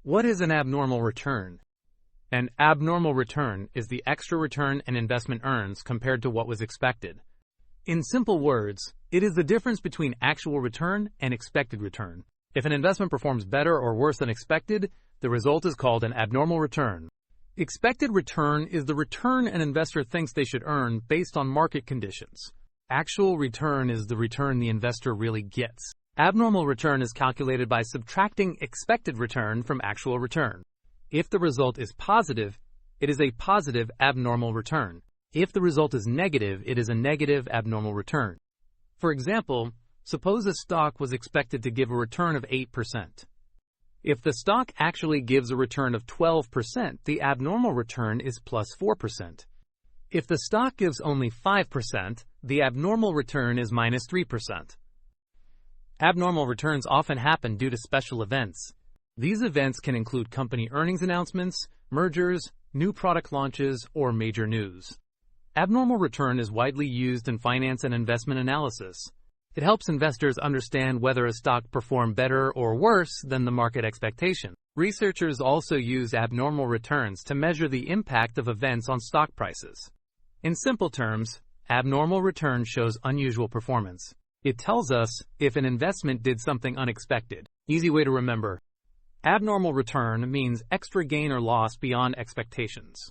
What is an abnormal return? An abnormal return is the extra return an investment earns compared to what was expected. In simple words, it is the difference between actual return and expected return. If an investment performs better or worse than expected, the result is called an abnormal return. Expected return is the return an investor thinks they should earn based on market conditions. Actual return is the return the investor really gets. Abnormal return is calculated by subtracting expected return from actual return. If the result is positive, it is a positive abnormal return. If the result is negative, it is a negative abnormal return. For example, suppose a stock was expected to give a return of 8%. If the stock actually gives a return of 12%, the abnormal return is plus 4%. If the stock gives only 5%, the abnormal return is minus 3%. Abnormal returns often happen due to special events. These events can include company earnings announcements, mergers, new product launches, or major news. Abnormal return is widely used in finance and investment analysis. It helps investors understand whether a stock performed better or worse than the market expectation. Researchers also use abnormal returns to measure the impact of events on stock prices. In simple terms, abnormal return shows unusual performance. It tells us if an investment did something unexpected. Easy way to remember. Abnormal return means extra gain or loss beyond expectations.